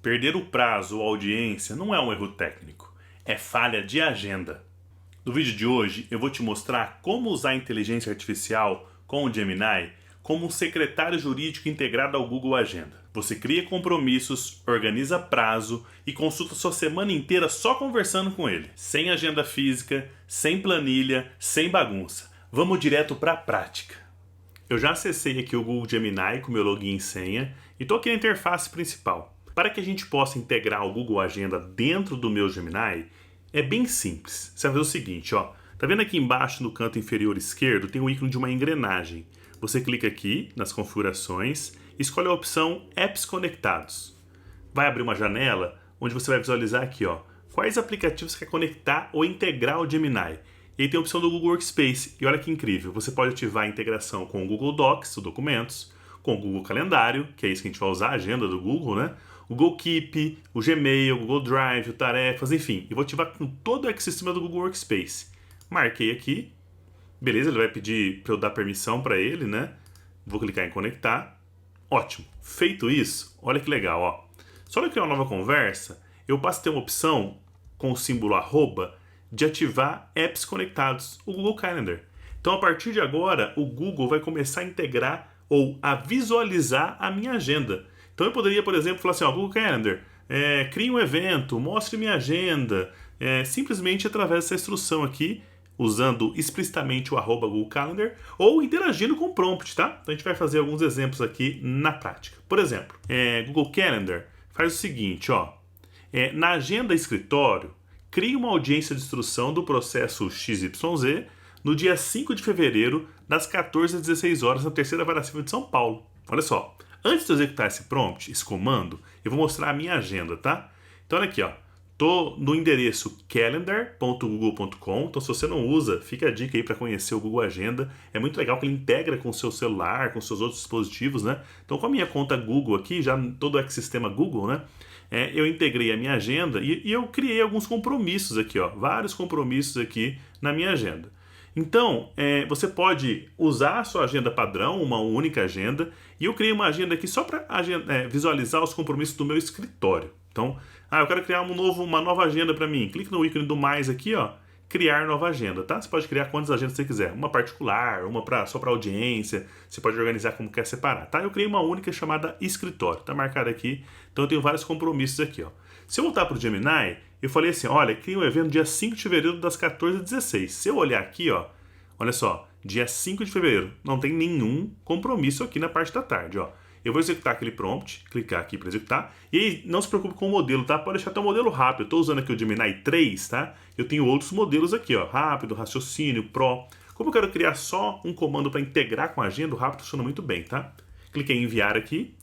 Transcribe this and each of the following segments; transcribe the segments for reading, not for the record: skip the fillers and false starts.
Perder o prazo ou audiência não é um erro técnico, é falha de agenda. No vídeo de hoje eu vou te mostrar como usar a inteligência artificial com o Gemini como um secretário jurídico integrado ao Google Agenda. Você cria compromissos, organiza prazo e consulta sua semana inteira só conversando com ele. Sem agenda física, sem planilha, sem bagunça. Vamos direto para a prática. Eu já acessei aqui o Google Gemini com meu login e senha e estou aqui na interface principal. Para que a gente possa integrar o Google Agenda dentro do meu Gemini, é bem simples. Você vai fazer o seguinte, ó. Tá vendo aqui embaixo no canto inferior esquerdo tem o ícone de uma engrenagem. Você clica aqui nas configurações e escolhe a opção Apps Conectados. Vai abrir uma janela onde você vai visualizar aqui, ó, quais aplicativos você quer conectar ou integrar ao Gemini. E aí tem a opção do Google Workspace. E olha que incrível, você pode ativar a integração com o Google Docs, os documentos, com o Google Calendário, que é isso que a gente vai usar, a agenda do Google, né? O Google Keep, o Gmail, o Google Drive, o Tarefas, enfim. Eu vou ativar com todo o ecossistema do Google Workspace. Marquei aqui. Beleza, ele vai pedir para eu dar permissão para ele, né? Vou clicar em conectar. Ótimo. Feito isso, olha que legal, ó. Só que eu criar uma nova conversa, eu passo a ter uma opção com o símbolo arroba de ativar apps conectados, o Google Calendar. Então, a partir de agora, o Google vai começar a integrar ou a visualizar a minha agenda. Então, eu poderia, por exemplo, falar assim, ó, Google Calendar, crie um evento, mostre minha agenda, simplesmente através dessa instrução aqui, usando explicitamente o arroba Google Calendar, ou interagindo com o prompt, tá? Então, a gente vai fazer alguns exemplos aqui na prática. Por exemplo, Google Calendar faz o seguinte, ó, na agenda escritório, crie uma audiência de instrução do processo XYZ no dia 5 de fevereiro, das 14 às 16 horas, na terceira vara civil de São Paulo. Olha só, antes de eu executar esse prompt, esse comando, eu vou mostrar a minha agenda, tá? Então olha aqui, ó, tô no endereço calendar.google.com, então se você não usa, fica a dica aí para conhecer o Google Agenda. É muito legal que ele integra com o seu celular, com seus outros dispositivos, né? Então com a minha conta Google aqui, já todo o ecossistema Google, né? Eu integrei a minha agenda e eu criei alguns compromissos aqui, ó, vários compromissos aqui na minha agenda. Então, você pode usar a sua agenda padrão, uma única agenda, e eu criei uma agenda aqui só para visualizar os compromissos do meu escritório. Então, eu quero criar uma nova agenda para mim. Clique no ícone do mais aqui, ó, criar nova agenda, tá? Você pode criar quantas agendas você quiser, uma particular, uma só para audiência, você pode organizar como quer separar, tá? Eu criei uma única chamada escritório, tá marcada aqui, então eu tenho vários compromissos aqui, ó. Se eu voltar para o Gemini, eu falei assim, olha, cria um evento dia 5 de fevereiro das 14 às 16. Se eu olhar aqui, ó, olha só, dia 5 de fevereiro, não tem nenhum compromisso aqui na parte da tarde, ó. Eu vou executar aquele prompt, clicar aqui para executar, e aí, não se preocupe com o modelo, tá? Pode deixar até o modelo rápido. Eu estou usando aqui o Gemini 3, tá? Eu tenho outros modelos aqui, ó, rápido, raciocínio, Pro. Como eu quero criar só um comando para integrar com a agenda, o rápido funciona muito bem, tá? Cliquei em enviar aqui,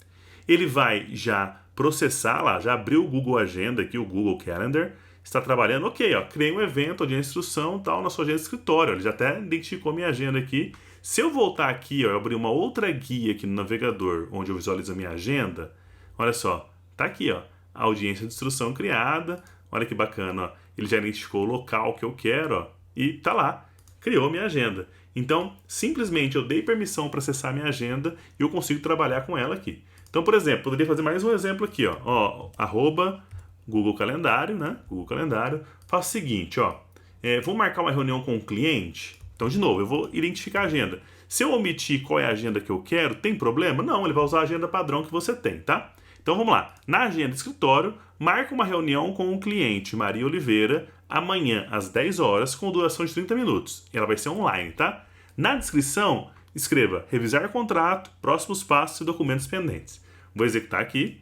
ele vai já processar lá, já abriu o Google Agenda aqui, o Google Calendar, está trabalhando, ok, ó, criei um evento de instrução tal na sua agenda de escritório, ele já até identificou a minha agenda aqui. Se eu voltar aqui, ó, eu abrir uma outra guia aqui no navegador, onde eu visualizo a minha agenda, olha só, tá aqui, ó, a audiência de instrução criada, olha que bacana, ó, ele já identificou o local que eu quero, ó, e tá lá, criou a minha agenda. Então, simplesmente eu dei permissão para acessar a minha agenda e eu consigo trabalhar com ela aqui. Então, por exemplo, poderia fazer mais um exemplo aqui, ó, arroba Google Calendário, né? Google Calendário. Faço o seguinte, ó, vou marcar uma reunião com o cliente. Então, de novo, eu vou identificar a agenda. Se eu omitir qual é a agenda que eu quero, tem problema? Não, ele vai usar a agenda padrão que você tem, tá? Então, vamos lá. Na agenda escritório, marca uma reunião com o cliente Maria Oliveira amanhã às 10 horas com duração de 30 minutos. Ela vai ser online, tá? Na descrição, escreva revisar contrato, próximos passos e documentos pendentes. Vou executar aqui.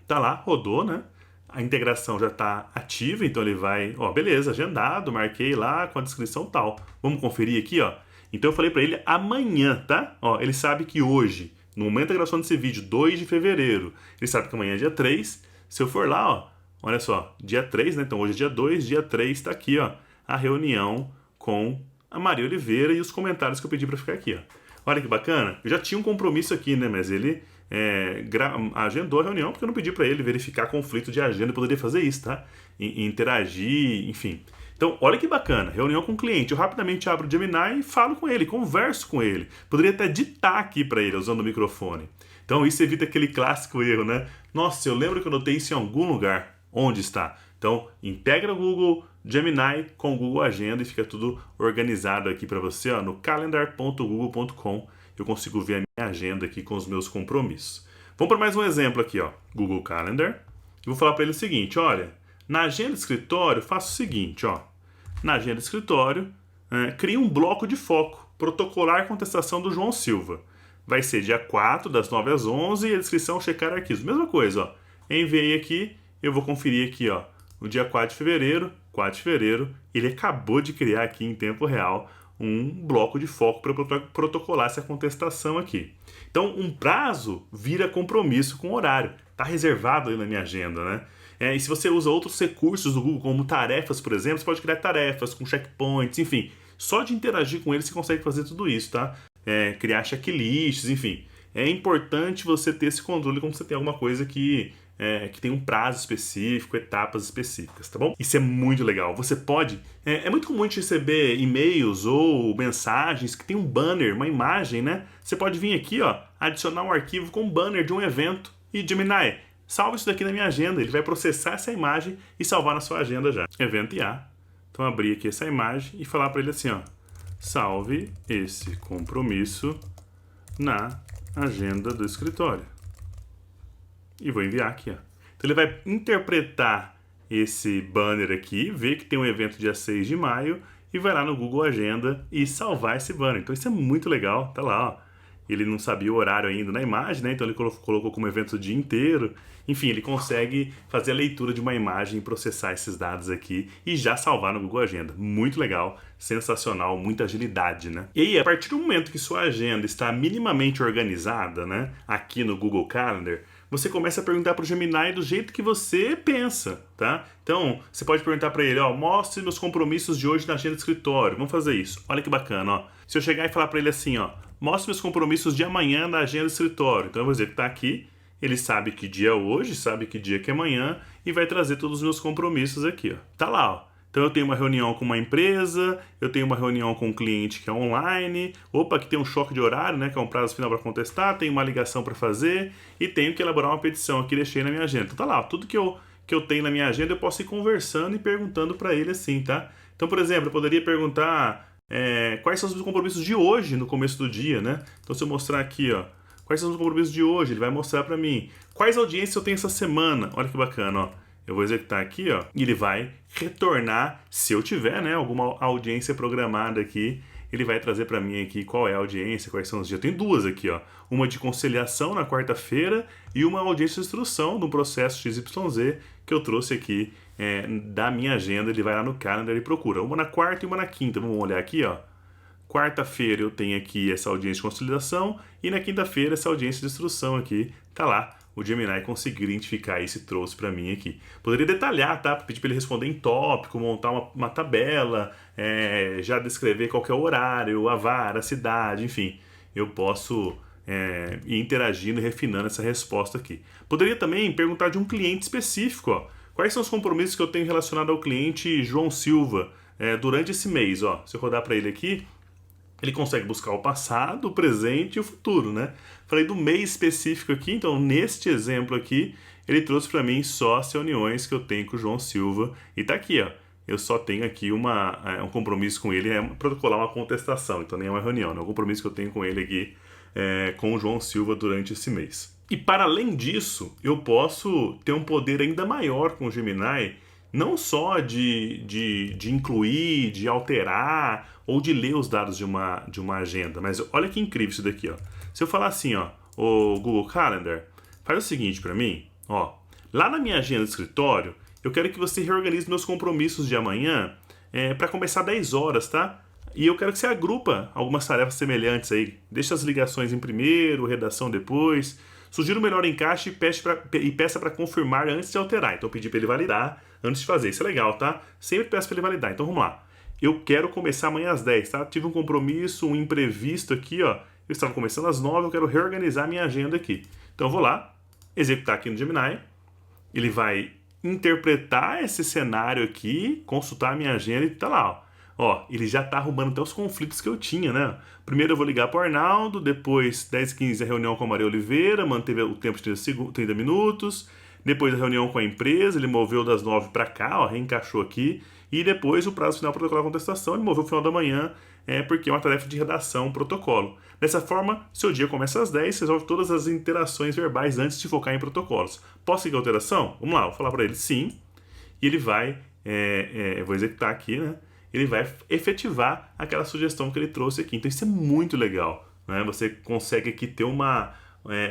Tá lá, rodou, né? A integração já está ativa, então ele vai, ó, beleza, agendado, marquei lá com a descrição tal. Vamos conferir aqui, ó. Então eu falei para ele amanhã, tá? Ó, ele sabe que hoje, no momento da gravação desse vídeo, 2 de fevereiro, ele sabe que amanhã é dia 3. Se eu for lá, ó, olha só, dia 3, né? Então hoje é dia 2, dia 3 tá aqui, ó, a reunião com a Maria Oliveira e os comentários que eu pedi para ficar aqui, ó. Olha que bacana. Eu já tinha um compromisso aqui, né? Mas ele agendou a reunião porque eu não pedi para ele verificar conflito de agenda. Eu poderia fazer isso, tá? Interagir, enfim. Então, olha que bacana. Reunião com o cliente. Eu rapidamente abro o Gemini e falo com ele, converso com ele. Poderia até ditar aqui para ele usando o microfone. Então isso evita aquele clássico erro, né? Nossa, eu lembro que eu notei isso em algum lugar. Onde está? Então, integra o Google Gemini com o Google Agenda e fica tudo organizado aqui para você, ó, no calendar.google.com. Eu consigo ver a minha agenda aqui com os meus compromissos. Vamos para mais um exemplo aqui, ó, Google Calendar. Eu vou falar para ele o seguinte, olha, na agenda de escritório, faça o seguinte, ó. Na agenda de escritório, crie um bloco de foco, protocolar contestação do João Silva. Vai ser dia 4, das 9 às 11, e a descrição checar arquivos. Mesma coisa, ó. Enviei aqui, eu vou conferir aqui, ó. No dia 4 de fevereiro, ele acabou de criar aqui em tempo real um bloco de foco para protocolar essa contestação aqui. Então, um prazo vira compromisso com o horário. Está reservado aí na minha agenda, né? E se você usa outros recursos do Google, como tarefas, por exemplo, você pode criar tarefas com checkpoints, enfim. Só de interagir com ele você consegue fazer tudo isso, tá? Criar checklists, enfim. É importante você ter esse controle quando você tem alguma coisa que tem um prazo específico, etapas específicas, tá bom? Isso é muito legal. Você pode... É muito comum a gente receber e-mails ou mensagens que tem um banner, uma imagem, né? Você pode vir aqui, ó, adicionar um arquivo com um banner de um evento e Gemini, salva isso daqui na minha agenda. Ele vai processar essa imagem e salvar na sua agenda já. Evento IA. Então, abrir aqui essa imagem e falar para ele assim, ó, salve esse compromisso na agenda do escritório. E vou enviar aqui, ó. Então ele vai interpretar esse banner aqui, ver que tem um evento dia 6 de maio e vai lá no Google Agenda e salvar esse banner. Então isso é muito legal, tá lá, ó. Ele não sabia o horário ainda na imagem, né? Então ele colocou como evento o dia inteiro. Enfim, ele consegue fazer a leitura de uma imagem e processar esses dados aqui e já salvar no Google Agenda. Muito legal, sensacional, muita agilidade, né? E aí, a partir do momento que sua agenda está minimamente organizada, né? Aqui no Google Calendar, você começa a perguntar para o Gemini do jeito que você pensa, tá? Então, você pode perguntar para ele, ó, mostre meus compromissos de hoje na agenda do escritório. Vamos fazer isso. Olha que bacana, ó. Se eu chegar e falar para ele assim, ó, mostre meus compromissos de amanhã na agenda do escritório. Então, eu vou dizer que tá aqui, ele sabe que dia é hoje, sabe que dia que é amanhã e vai trazer todos os meus compromissos aqui, ó. Tá lá, ó. Então eu tenho uma reunião com uma empresa, eu tenho uma reunião com um cliente que é online, opa, aqui tem um choque de horário, né, que é um prazo final para contestar, tenho uma ligação para fazer e tenho que elaborar uma petição aqui, deixei na minha agenda. Então tá lá, tudo que eu tenho na minha agenda eu posso ir conversando e perguntando para ele assim, tá? Então, por exemplo, eu poderia perguntar quais são os meus compromissos de hoje no começo do dia, né? Então se eu mostrar aqui, ó, quais são os compromissos de hoje, ele vai mostrar para mim quais audiências eu tenho essa semana. Olha que bacana, ó. Eu vou executar aqui, ó, e ele vai retornar, se eu tiver, né, alguma audiência programada aqui, ele vai trazer para mim aqui qual é a audiência, quais são os dias. Eu tenho duas aqui, ó, uma de conciliação na quarta-feira e uma audiência de instrução do processo XYZ que eu trouxe aqui da minha agenda. Ele vai lá no Calendar e procura uma na quarta e uma na quinta. Vamos olhar aqui, ó. Quarta-feira eu tenho aqui essa audiência de conciliação e na quinta-feira essa audiência de instrução aqui, tá lá. O Gemini conseguiu identificar isso e trouxe para mim aqui. Poderia detalhar, tá? Pedir para ele responder em tópico, montar uma tabela, já descrever qual que é o horário, a vara, a cidade, enfim. Eu posso ir interagindo e refinando essa resposta aqui. Poderia também perguntar de um cliente específico, ó. Quais são os compromissos que eu tenho relacionado ao cliente João Silva durante esse mês, ó. Se eu rodar para ele aqui, ele consegue buscar o passado, o presente e o futuro, né? Falei do mês específico aqui, então neste exemplo aqui, ele trouxe para mim só as reuniões que eu tenho com o João Silva. E tá aqui, ó. Eu só tenho aqui um compromisso com ele, protocolar uma contestação, então nem é uma reunião, né? É um compromisso que eu tenho com ele aqui, com o João Silva durante esse mês. E para além disso, eu posso ter um poder ainda maior com o Gemini, não só de incluir, de alterar ou de ler os dados de uma agenda, mas olha que incrível isso daqui, ó. Se eu falar assim, ó, o Google Calendar, faz o seguinte para mim, ó, lá na minha agenda do escritório, eu quero que você reorganize meus compromissos de amanhã para começar 10 horas, tá? E eu quero que você agrupa algumas tarefas semelhantes aí. Deixa as ligações em primeiro, redação depois. Sugira o melhor encaixe e peça para confirmar antes de alterar. Então eu pedi para ele validar antes de fazer. Isso é legal, tá? Sempre peço para ele validar. Então vamos lá. Eu quero começar amanhã às 10, tá? Tive um compromisso, um imprevisto aqui, ó. Eu estava começando às 9, eu quero reorganizar minha agenda aqui. Então eu vou lá, executar aqui no Gemini. Ele vai interpretar esse cenário aqui, consultar a minha agenda e tá lá, ó. Ó, ele já tá arrumando até os conflitos que eu tinha, né? Primeiro eu vou ligar pro Arnaldo, depois 10h15 a reunião com a Maria Oliveira, manteve o tempo de 30 minutos. Depois a reunião com a empresa, ele moveu das 9 para cá, ó, reencaixou aqui. E depois o prazo final para protocolar a contestação, ele moveu o final da manhã, porque é uma tarefa de redação, protocolo. Dessa forma, seu dia começa às 10, resolve todas as interações verbais antes de focar em protocolos. Posso seguir a alteração? Vamos lá, vou falar para ele sim. E ele vai, vou executar aqui, né? Ele vai efetivar aquela sugestão que ele trouxe aqui. Então isso é muito legal, né? Você consegue aqui ter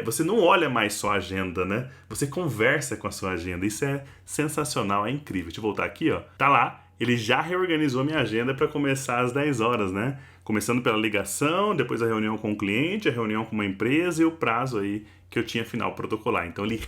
você não olha mais só a agenda, né? Você conversa com a sua agenda. Isso é sensacional, é incrível. Deixa eu voltar aqui, ó. Tá lá, ele já reorganizou minha agenda para começar às 10 horas, né? Começando pela ligação, depois a reunião com o cliente, a reunião com uma empresa e o prazo aí que eu tinha final protocolar. Então ele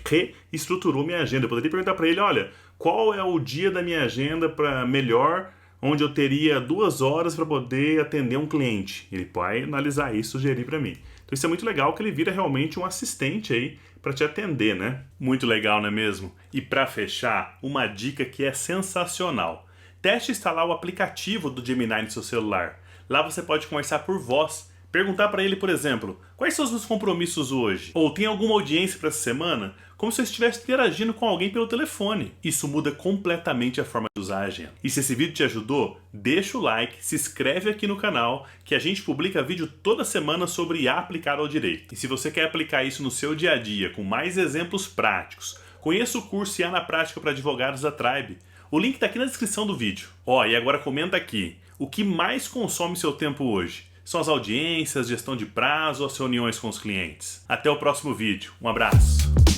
reestruturou minha agenda. Eu poderia perguntar para ele, olha, qual é o dia da minha agenda para melhor, onde eu teria 2 horas para poder atender um cliente. Ele pode analisar isso e sugerir para mim. Então isso é muito legal, que ele vira realmente um assistente aí para te atender, né? Muito legal, não é mesmo? E para fechar, uma dica que é sensacional. Teste instalar o aplicativo do Gemini no seu celular. Lá você pode conversar por voz. Perguntar para ele, por exemplo, quais são os meus compromissos hoje? Ou tem alguma audiência para essa semana? Como se eu estivesse interagindo com alguém pelo telefone. Isso muda completamente a forma de usar a agenda. E se esse vídeo te ajudou, deixa o like, se inscreve aqui no canal, que a gente publica vídeo toda semana sobre IA aplicado ao direito. E se você quer aplicar isso no seu dia a dia, com mais exemplos práticos, conheça o curso IA na Prática para Advogados da Tribe. O link está aqui na descrição do vídeo. Ó, e agora comenta aqui, o que mais consome seu tempo hoje? São as audiências, gestão de prazo ou as reuniões com os clientes? Até o próximo vídeo. Um abraço!